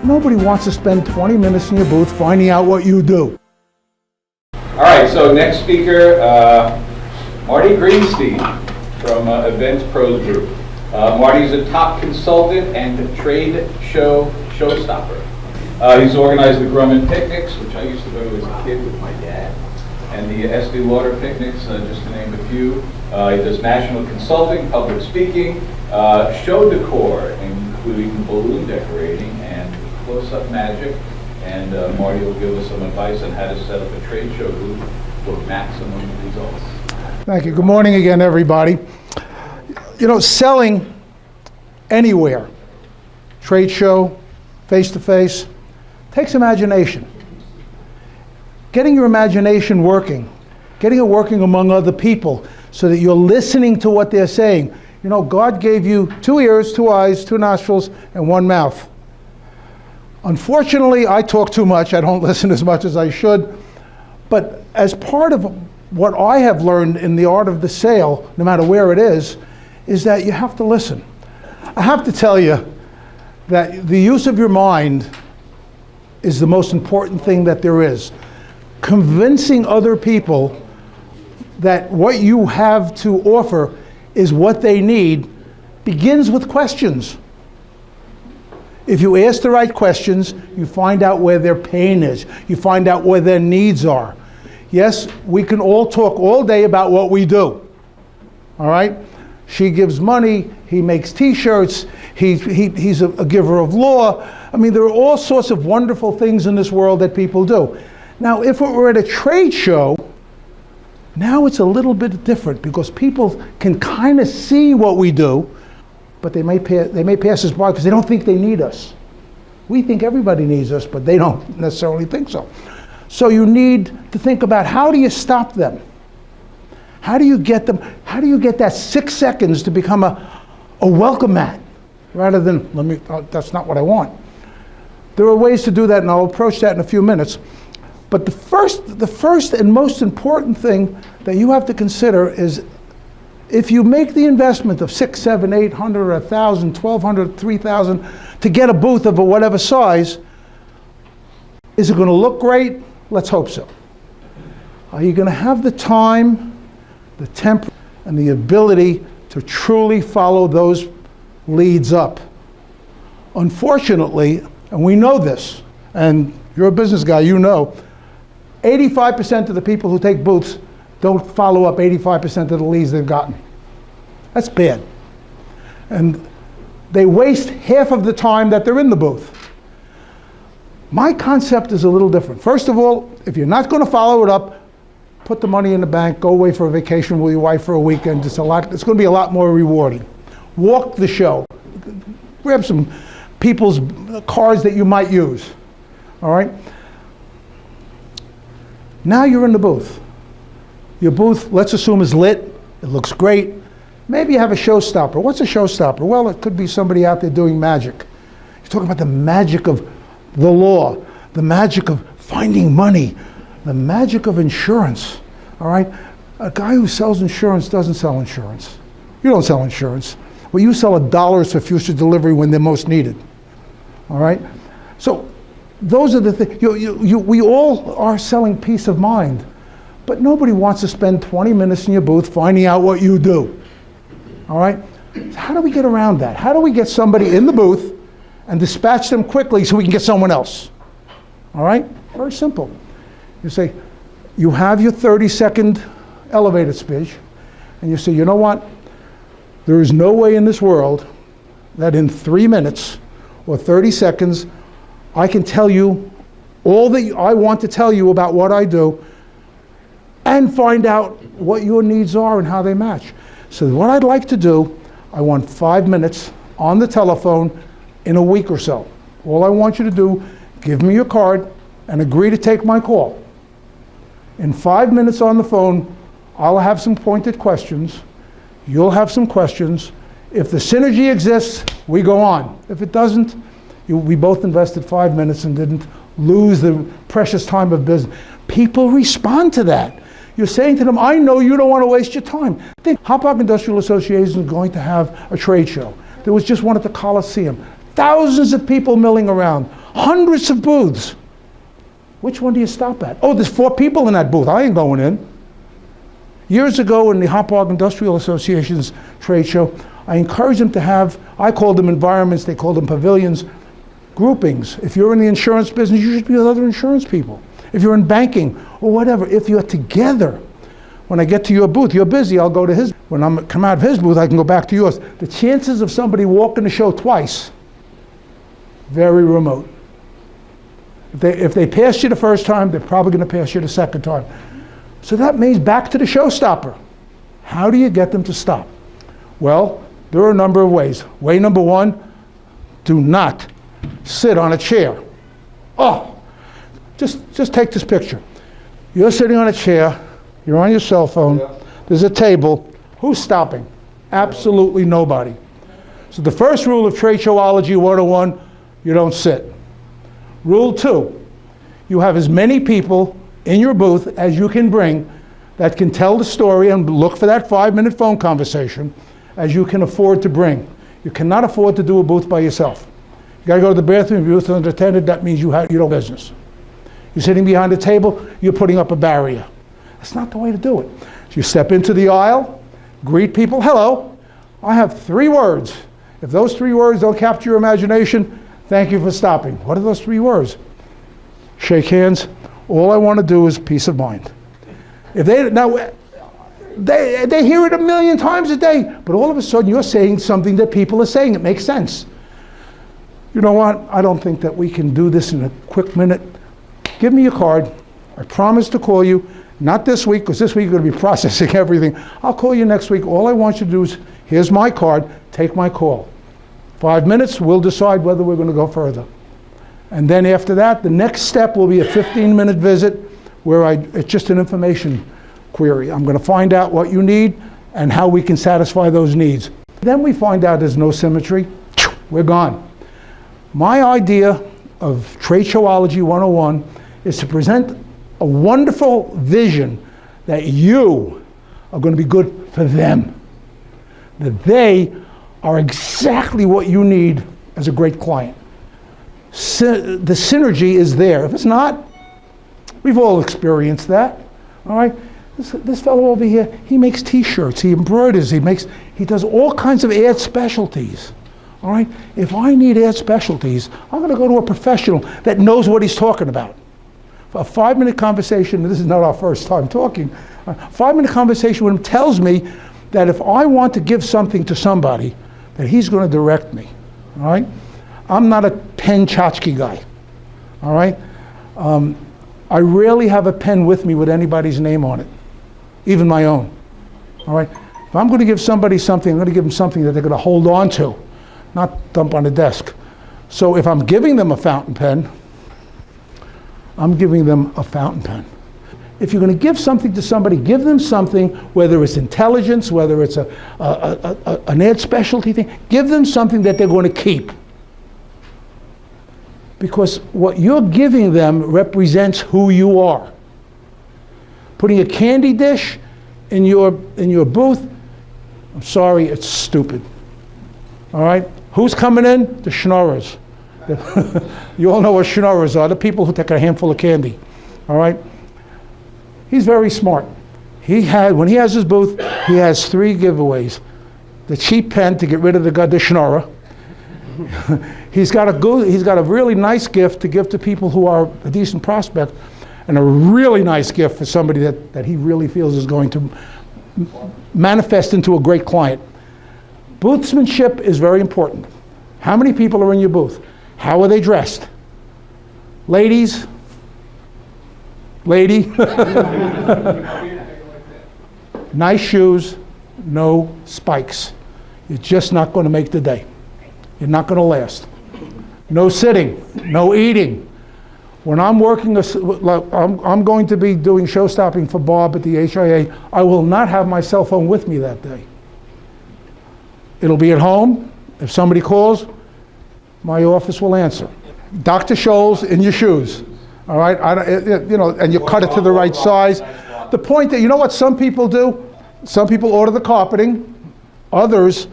Nobody wants to spend 20 minutes in your booth finding out what you do. All right, so next speaker, Marty Greenstein from Events Pros Group. Marty's a top consultant and a trade show showstopper. He's organized the Grumman Picnics, which I used to go to as a kid with my dad, and the SD Water Picnics, just to name a few. He does national consulting, public speaking, show decor, including balloon decorating and close-up magic. And Marty will give us some advice on how to set up a trade show booth for maximum results. Thank you. Good morning again, everybody. You know, selling anywhere, trade show, face-to-face, takes imagination. Getting your imagination working, getting it working among other people so that you're listening to what they're saying. You know, God gave you 2 ears, 2 eyes, 2 nostrils, and 1 mouth. Unfortunately, I talk too much. I don't listen as much as I should. But as part of what I have learned in the art of the sale, no matter where it is that you have to listen. I have to tell you that the use of your mind is the most important thing that there is. Convincing other people that what you have to offer is what they need begins with questions. If you ask the right questions, you find out where their pain is. You find out where their needs are. Yes, we can all talk all day about what we do. All right? She gives money, he makes t-shirts, he's a giver of law. I mean, there are all sorts of wonderful things in this world that people do. Now, if it were at a trade show, now it's a little bit different because people can kind of see what we do, but they may pass us by because they don't think they need us. We think everybody needs us, but they don't necessarily think so. So you need to think about, how do you stop them? How do you get them? How do you get that 6 seconds to become a welcome mat rather than, that's not what I want. There are ways to do that, and I'll approach that in a few minutes. But the first and most important thing that you have to consider is, if you make the investment of $600, $700, $800, $1,000, $1,200, $3,000 to get a booth of a whatever size, is it going to look great? Let's hope so. Are you going to have the time, the temper, and the ability to truly follow those leads up? Unfortunately, and we know this, and you're a business guy, you know, 85% of the people who take booths don't follow up 85% of the leads they've gotten. That's bad. And they waste half of the time that they're in the booth. My concept is a little different. First of all, if you're not going to follow it up, put the money in the bank, go away for a vacation with your wife for a weekend. It's going to be a lot more rewarding. Walk the show. Grab some people's cards that you might use. All right? Now you're in the booth. Your booth, let's assume, is lit. It looks great. Maybe you have a showstopper. What's a showstopper? Well, it could be somebody out there doing magic. You're talking about the magic of the law, the magic of finding money, the magic of insurance. All right? A guy who sells insurance doesn't sell insurance. You don't sell insurance. Well, you sell dollars for future delivery when they're most needed. All right? So those are the things. We all are selling peace of mind. But nobody wants to spend 20 minutes in your booth finding out what you do. All right? How do we get around that? How do we get somebody in the booth and dispatch them quickly so we can get someone else? All right? Very simple. You say, you have your 30-second elevator speech, and you say, you know what? There is no way in this world that in 3 minutes or 30 seconds I can tell you all that I want to tell you about what I do and find out what your needs are and how they match. So what I'd like to do, I want 5 minutes on the telephone in a week or so. All I want you to do, give me your card and agree to take my call. In 5 minutes on the phone, I'll have some pointed questions. You'll have some questions. If the synergy exists, we go on. If it doesn't, we both invested 5 minutes and didn't lose the precious time of business. People respond to that. You're saying to them, I know you don't want to waste your time. Think, Hop Park Industrial Association is going to have a trade show. There was just one at the Coliseum. Thousands of people milling around. hundreds of booths. Which one do you stop at? Oh, there's 4 people in that booth. I ain't going in. Years ago in the Hot Dog Industrial Association's trade show, I encouraged them to have, I called them environments, they called them pavilions, groupings. If you're in the insurance business, you should be with other insurance people. If you're in banking or whatever, if you're together, when I get to your booth, you're busy, I'll go to his. When I come out of his booth, I can go back to yours. The chances of somebody walking the show twice, very remote. If they passed you the first time, they're probably going to pass you the second time. So that means back to the showstopper. How do you get them to stop? Well, there are a number of ways. Way number 1, do not sit on a chair. Oh, just take this picture. You're sitting on a chair, you're on your cell phone, there's a table. Who's stopping? Absolutely nobody. So the first rule of Trade Showology 101, you don't sit. Rule 2, you have as many people in your booth as you can bring that can tell the story and look for that 5-minute phone conversation as you can afford to bring. You cannot afford to do a booth by yourself. You gotta go to the bathroom, if you're booth unattended, that means you don't business. You're sitting behind a table, you're putting up a barrier. That's not the way to do it. So you step into the aisle, greet people, hello, I have 3 words. If those 3 words don't capture your imagination, thank you for stopping. What are those 3 words? Shake hands. All I want to do is peace of mind. If they hear it a million times a day, but all of a sudden you're saying something that people are saying. It makes sense. You know what? I don't think that we can do this in a quick minute. Give me your card. I promise to call you. Not this week, because this week you're going to be processing everything. I'll call you next week. All I want you to do is, here's my card. Take my call. 5 minutes, we'll decide whether we're going to go further. And then after that, the next step will be a 15-minute visit where it's just an information query. I'm going to find out what you need and how we can satisfy those needs. Then we find out there's no symmetry. We're gone. My idea of Trade Showology 101 is to present a wonderful vision that you are going to be good for them. That they are exactly what you need as a great client. The synergy is there. If it's not, we've all experienced that. All right, this fellow over here, he makes T-shirts, he embroiders, he does all kinds of ad specialties. All right, if I need ad specialties, I'm going to go to a professional that knows what he's talking about. A 5-minute conversation. This is not our first time talking. A 5-minute conversation with him tells me that if I want to give something to somebody, that he's going to direct me. All right. I'm not a pen tchotchke guy, all right? I rarely have a pen with me with anybody's name on it, even my own, all right? If I'm going to give somebody something, I'm going to give them something that they're going to hold on to, not dump on the desk. So if I'm giving them a fountain pen, I'm giving them a fountain pen. If you're going to give something to somebody, give them something, whether it's intelligence, whether it's an ad specialty thing, give them something that they're going to keep. Because what you're giving them represents who you are. Putting a candy dish in your booth, I'm sorry, it's stupid. All right? Who's coming in? The schnorrers. You all know what schnorrers are, the people who take a handful of candy. All right? He's very smart. When he has his booth, he has 3 giveaways. The cheap pen to get rid of the schnorrer. He's got a really nice gift to give to people who are a decent prospect, and a really nice gift for somebody that he really feels is going to manifest into a great client. Boothsmanship is very important. How many people are in your booth? How are they dressed? Ladies? Lady? Nice shoes, no spikes. You're just not going to make the day. You're not going to last. No sitting, no eating. When I'm working, I'm going to be doing show stopping for Bob at the HIA. I will not have my cell phone with me that day. It'll be at home. If somebody calls, my office will answer. Dr. Scholl's in your shoes, all right? And you cut it to the right size. The point that, you know what some people do? Some people order the carpeting. Others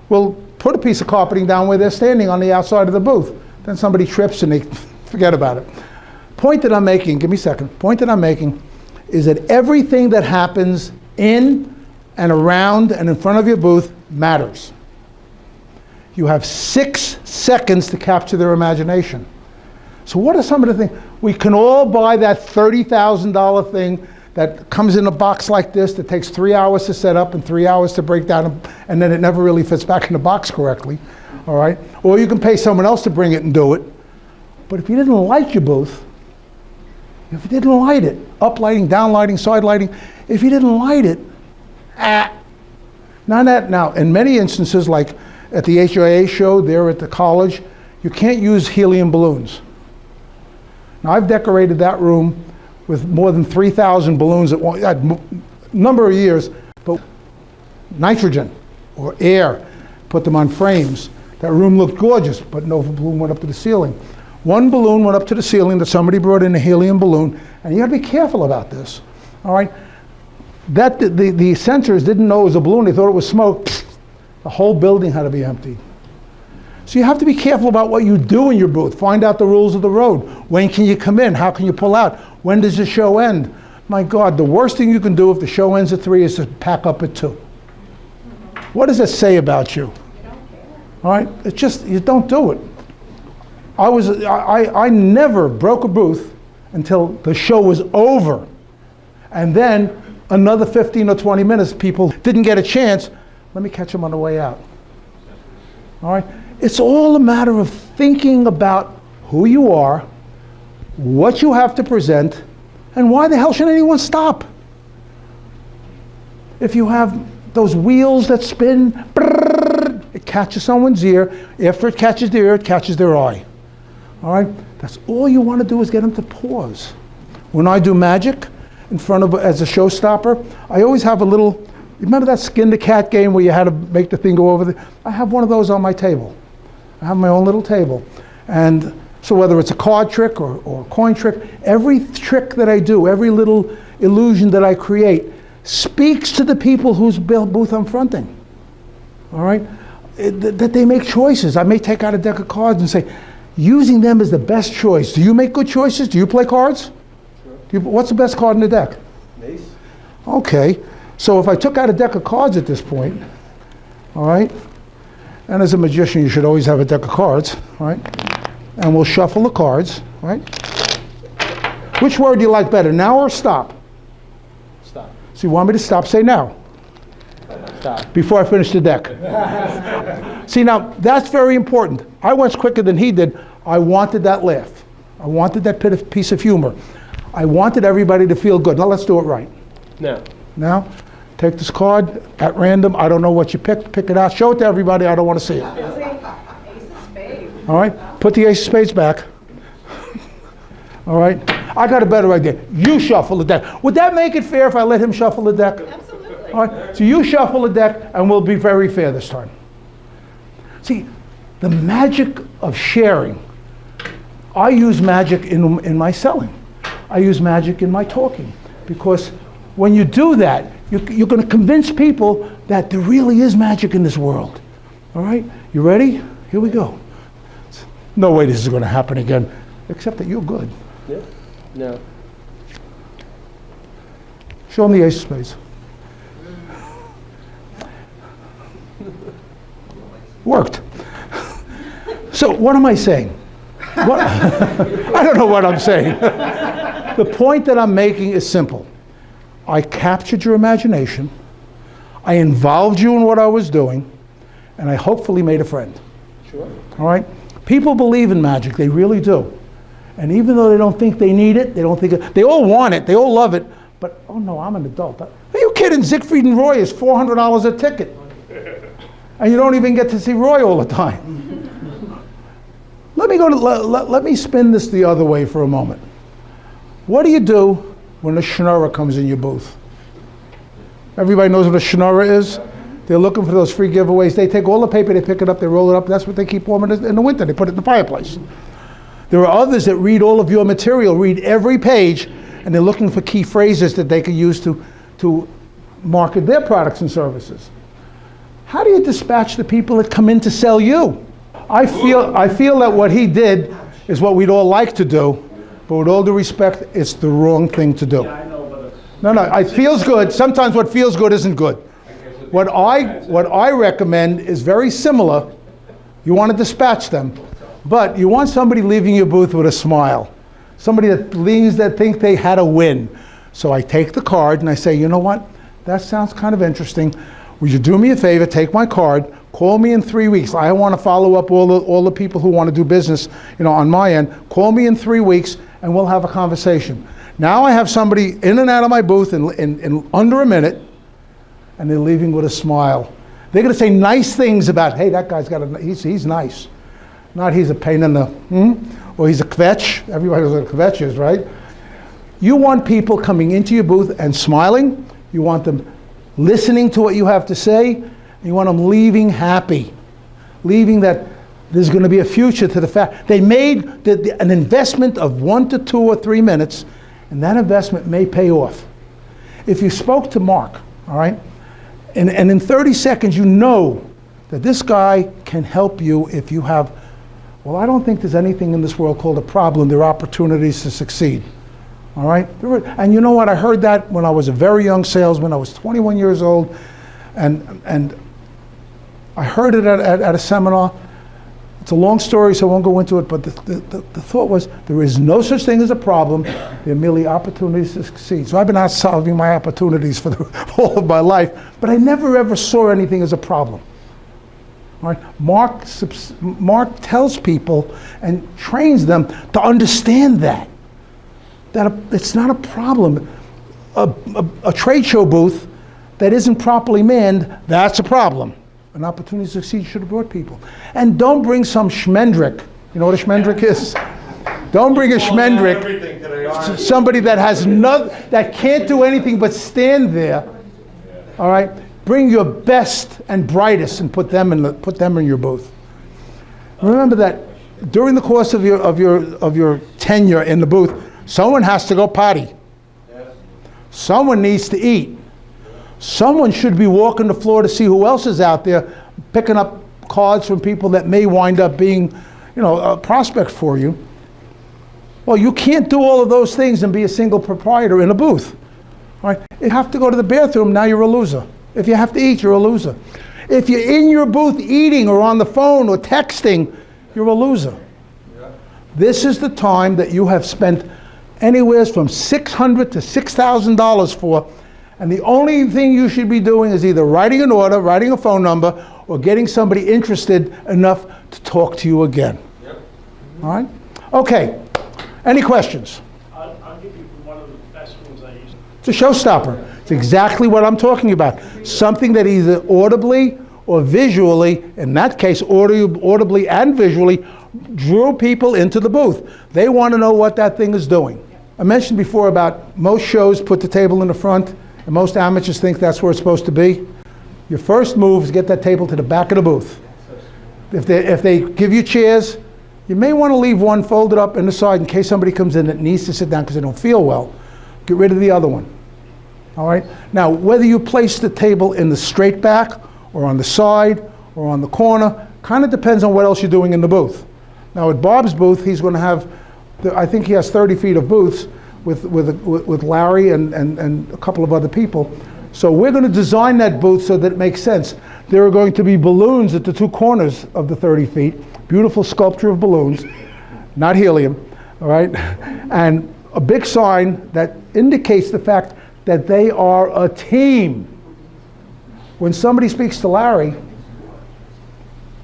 will put a piece of carpeting down where they're standing on the outside of the booth. Then somebody trips and they forget about it. Point that I'm making, give me a second. Point that I'm making is that everything that happens in and around and in front of your booth matters. You have 6 seconds to capture their imagination. So what are some of the things? We can all buy that $30,000 thing that comes in a box like this that takes 3 hours to set up and 3 hours to break down, and then it never really fits back in the box correctly, all right? Or you can pay someone else to bring it and do it. But if you didn't light your booth, if you didn't light it, up lighting, down lighting, side lighting, if you didn't light it, Now, in many instances, like at the HIA show there at the college, you can't use helium balloons. Now, I've decorated that room with more than 3,000 balloons at a number of years, but nitrogen or air, put them on frames. That room looked gorgeous, but no balloon went up to the ceiling. One balloon went up to the ceiling that somebody brought in, a helium balloon, and you gotta be careful about this, all right? That the sensors didn't know it was a balloon, they thought it was smoke. The whole building had to be emptied. So you have to be careful about what you do in your booth. Find out the rules of the road. When can you come in? How can you pull out? When does the show end? My God, the worst thing you can do if the show ends at 3 is to pack up at 2. What does that say about you? All right, it's just, you don't do it. I never broke a booth until the show was over. And then another 15 or 20 minutes, people didn't get a chance. Let me catch them on the way out. All right? It's all a matter of thinking about who you are, what you have to present, and why the hell should anyone stop? If you have those wheels that spin, brrr, it catches someone's ear. After it catches their ear, it catches their eye. All right? That's all you want to do is get them to pause. When I do magic in front of, as a showstopper, I always have a little, remember that skin the cat game where you had to make the thing go over the, I have one of those on my table. I have my own little table. And so whether it's a card trick or a coin trick, every trick that I do, every little illusion that I create speaks to the people whose booth I'm fronting. All right? That they make choices. I may take out a deck of cards and say, using them is the best choice. Do you make good choices? Do you play cards? Sure. What's the best card in the deck? Ace. Okay. So if I took out a deck of cards at this point, all right, and as a magician, you should always have a deck of cards, all right, and we'll shuffle the cards, right? Which word do you like better, now or stop? Stop. So you want me to stop? Say now. Stop. Before I finish the deck. See, now, that's very important. I went quicker than he did. I wanted that laugh. I wanted that piece of humor. I wanted everybody to feel good. Now, let's do it right. No. Now, take this card at random. I don't know what you picked. Pick it out. Show it to everybody. I don't want to see it. Ace of spades. All right? Put the ace of spades back. All right? I got a better idea. You shuffle the deck. Would that make it fair if I let him shuffle the deck? Absolutely. All right? So you shuffle the deck, and we'll be very fair this time. See, the magic of sharing. I use magic in my selling. I use magic in my talking. Because when you do that, you're going to convince people that there really is magic in this world. All right? You ready? Here we go. No way this is going to happen again, except that you're good. Yeah. No. Show them the ace of spades. Worked. So what am I saying? What? I don't know what I'm saying. The point that I'm making is simple. I captured your imagination, I involved you in what I was doing, and I hopefully made a friend. Sure. All right? People believe in magic, they really do. And even though they don't think they need it, they all want it, they all love it, but, oh no, I'm an adult. Are you kidding? Siegfried and Roy is $400 a ticket. And you don't even get to see Roy all the time. Let me spin this the other way for a moment. What do you do when a schnorrer comes in your booth? Everybody knows what a schnorrer is? They're looking for those free giveaways. They take all the paper, they pick it up, they roll it up. That's what they keep warm in the winter. They put it in the fireplace. There are others that read all of your material, read every page, and they're looking for key phrases that they can use to market their products and services. How do you dispatch the people that come in to sell you? I feel that what he did is what we'd all like to do, but with all due respect, it's the wrong thing to do. No, it feels good. Sometimes what feels good isn't good. What I recommend is very similar. You want to dispatch them, but you want somebody leaving your booth with a smile. Somebody that leaves that think they had a win. So I take the card and I say, you know what? That sounds kind of interesting. Would you do me a favor, take my card, call me in 3 weeks. I want to follow up all the people who want to do business, on my end. Call me in 3 weeks and we'll have a conversation. Now I have somebody in and out of my booth in under a minute, and they're leaving with a smile. They're going to say nice things about, hey, that guy's he's nice. Not he's a pain in the, or he's a kvetch. Everybody knows what a kvetch is, right? You want people coming into your booth and smiling. You want them listening to what you have to say. You want them leaving happy. Leaving that there's going to be a future to the fact. They made an investment of 1 to 2 or 3 minutes, and that investment may pay off. If you spoke to Mark, all right, and in 30 seconds you know that this guy can help you if you have, well, I don't think there's anything in this world called a problem. There are opportunities to succeed. All right? And you know what? I heard that when I was a very young salesman. I was 21 years old, and I heard it at a seminar. It's a long story, so I won't go into it, but the thought was, there is no such thing as a problem. There are merely opportunities to succeed. So I've been out solving my opportunities for all of my life, but I never ever saw anything as a problem. All right? Mark tells people and trains them to understand that it's not a problem. A trade show booth that isn't properly manned, that's a problem. An opportunity to succeed should have brought people. And don't bring some schmendrick. You know what a schmendrick is? Don't bring a schmendrick. Somebody that has that can't do anything but stand there. All right? Bring your best and brightest and put them in your booth. Remember that during the course of your tenure in the booth, someone has to go potty. Someone needs to eat. Someone should be walking the floor to see who else is out there, picking up cards from people that may wind up being, a prospect for you. Well, you can't do all of those things and be a single proprietor in a booth. All right? If you have to go to the bathroom, now you're a loser. If you have to eat, you're a loser. If you're in your booth eating or on the phone or texting, you're a loser. This is the time that you have spent anywhere from $600 to $6,000 for, and the only thing you should be doing is either writing an order, writing a phone number, or getting somebody interested enough to talk to you again. Yep. All right? Okay. Any questions? I'll give you one of the best ones I used. It's a showstopper. It's exactly what I'm talking about. Something that either audibly or visually, in that case, audibly and visually, drew people into the booth. They want to know what that thing is doing. I mentioned before about most shows put the table in the front, and most amateurs think that's where it's supposed to be. Your first move is get that table to the back of the booth. If they give you chairs, you may want to leave one folded up in the side in case somebody comes in that needs to sit down because they don't feel well. Get rid of the other one. All right? Now, whether you place the table in the straight back or on the side or on the corner, kind of depends on what else you're doing in the booth. Now, at Bob's booth, he's going to have, I think he has 30 feet of booths with Larry and a couple of other people. So we're going to design that booth so that it makes sense. There are going to be balloons at the two corners of the 30 feet, beautiful sculpture of balloons, not helium, all right? And a big sign that indicates the fact that they are a team. When somebody speaks to Larry,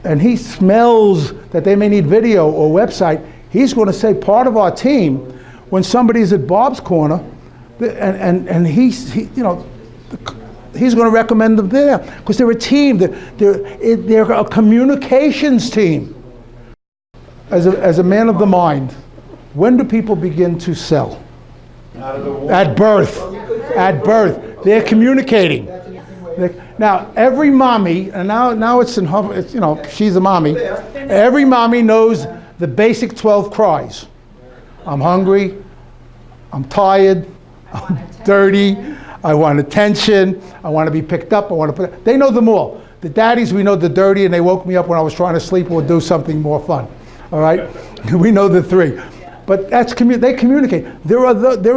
and he smells that they may need video or website, he's going to say part of our team. When somebody's at Bob's corner, and he's going to recommend them there because they're a team. They're a communications team. As a man of the mind, when do people begin to sell? At birth. At birth. They're communicating. Now, every mommy, and now it's she's a mommy. Every mommy knows the basic 12 cries. I'm hungry, I'm tired, I'm dirty, I want attention, I want to be picked up, they know them all. The daddies, we know the dirty, and they woke me up when I was trying to sleep or do something more fun. All right? We know the three. But that's they communicate. There are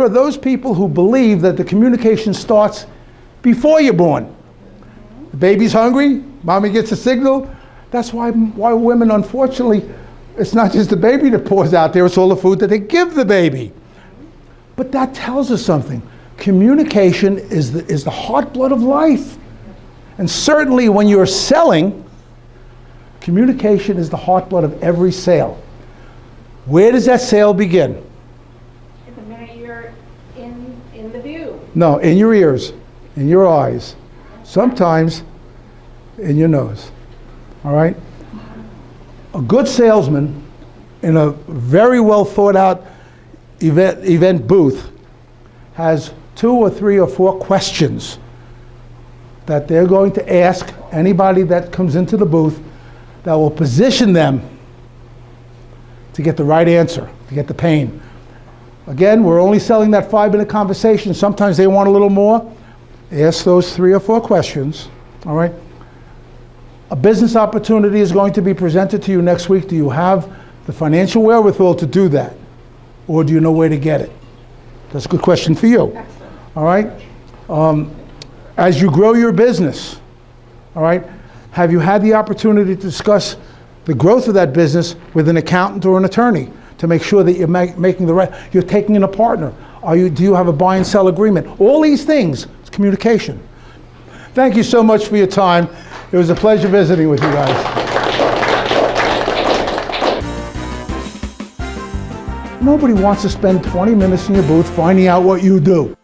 those people who believe that the communication starts before you're born. The baby's hungry, mommy gets a signal. That's why women, unfortunately, it's not just the baby that pours out there, it's all the food that they give the baby. But that tells us something. Communication is the heart blood of life. And certainly when you're selling, communication is the heart blood of every sale. Where does that sale begin? The minute you're in the view. No, in your ears, in your eyes, sometimes in your nose. All right? A good salesman in a very well thought out event booth has 2 or 3 or 4 questions that they're going to ask anybody that comes into the booth that will position them to get the right answer, to get the pain. Again, we're only selling that 5-minute conversation. Sometimes they want a little more. Ask those 3 or 4 questions, all right? A business opportunity is going to be presented to you next week. Do you have the financial wherewithal to do that? Or do you know where to get it? That's a good question for you. Excellent. All right? As you grow your business, all right, have you had the opportunity to discuss the growth of that business with an accountant or an attorney to make sure that you're making the right, you're taking in a partner? Do you have a buy and sell agreement? All these things, it's communication. Thank you so much for your time. It was a pleasure visiting with you guys. Nobody wants to spend 20 minutes in your booth finding out what you do.